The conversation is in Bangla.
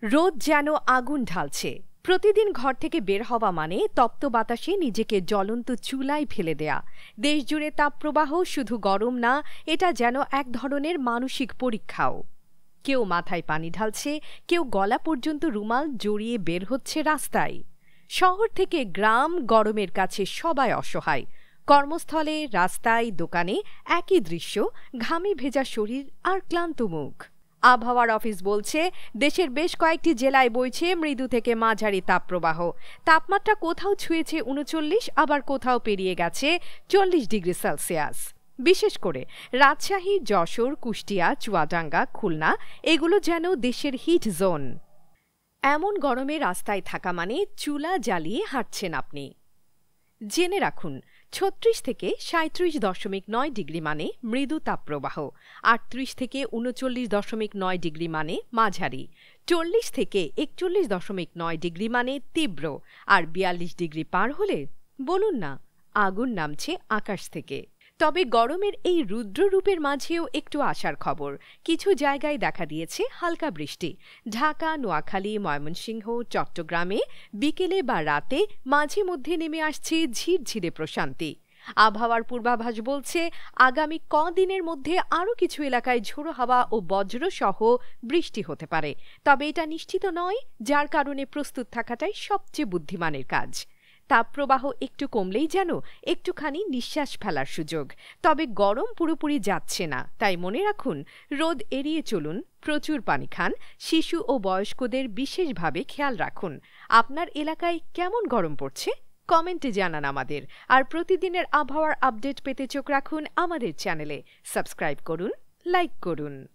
রোদ যেন আগুন ঢালছে। প্রতিদিন ঘর থেকে বের হওয়া মানে তপ্ত বাতাসে নিজেকে জ্বলন্ত চুলায় ফেলে দেয়া। দেশজুড়ে তাপপ্রবাহ শুধু গরম না, এটা যেন এক ধরনের মানসিক পরীক্ষাও। কেউ মাথায় পানি ঢালছে, কেউ গলা পর্যন্ত রুমাল জড়িয়ে বের হচ্ছে রাস্তায়। শহর থেকে গ্রাম, গরমের কাছে সবাই অসহায়। কর্মস্থলে, রাস্তায়, দোকানে একই দৃশ্য, ঘামে ভেজা শরীর আর ক্লান্ত মুখ। আবহাওয়ার অফিস বলছে, দেশের বেশ কয়েকটি জেলায় বইছে মৃদু থেকে মাঝারি তাপপ্রবাহ। তাপমাত্রা কোথাও ছুঁয়েছে ৩৯, আবার কোথাও পেরিয়ে গেছে ৪০ ডিগ্রি সেলসিয়াস। বিশেষ করে রাজশাহী, যশোর, কুষ্টিয়া, চুয়াডাঙ্গা, খুলনা এগুলো যেন দেশের হিট জোন। এমন গরমে রাস্তায় থাকা মানে চুলা জ্বালিয়ে হাঁটছেন আপনি। জেনে রাখুন, ৩৬ থেকে ৩৭.৯ ডিগ্রি মানে মৃদু তাপপ্রবাহ, ৩৮ থেকে ৩৯.৯ ডিগ্রি মানে মাঝারি, ৪০ থেকে ৪১.৯ ডিগ্রি মানে তীব্র, আর ৪২ ডিগ্রি পার হলে বলুন না, আগুন নামছে আকাশ থেকে। তবে গরমের এই রুদ্ররূপের মাঝেও একটু আশার খবর। কিছু জায়গায় দেখা দিয়েছে হালকা বৃষ্টি। ঢাকা, নোয়াখালী, ময়মনসিংহ, চট্টগ্রামে বিকেলে বা রাতে মাঝে মধ্যে নেমে আসছে ঝিরঝিরে প্রশান্তি। আবহাওয়ার পূর্বাভাস বলছে, আগামী কদিনের মধ্যে আরও কিছু এলাকায় ঝোড়ো হাওয়া ও বজ্রসহ বৃষ্টি হতে পারে। তবে এটা নিশ্চিত নয়, যার কারণে প্রস্তুত থাকাটাই সবচেয়ে বুদ্ধিমানের কাজ। তাপপ্রবাহ একটু কমলেই যেন একটুখানি নিঃশ্বাস ফেলার সুযোগ। তবে গরম পুরোপুরি যাচ্ছে না, তাই মনে রাখুন, রোদ এড়িয়ে চলুন, প্রচুর পানি খান, শিশু ও বয়স্কদের বিশেষভাবে খেয়াল রাখুন। আপনার এলাকায় কেমন গরম পড়ছে কমেন্টে জানান আমাদের। আর প্রতিদিনের আবহাওয়ার আপডেট পেতে চোখ রাখুন আমাদের চ্যানেলে। সাবস্ক্রাইব করুন, লাইক করুন।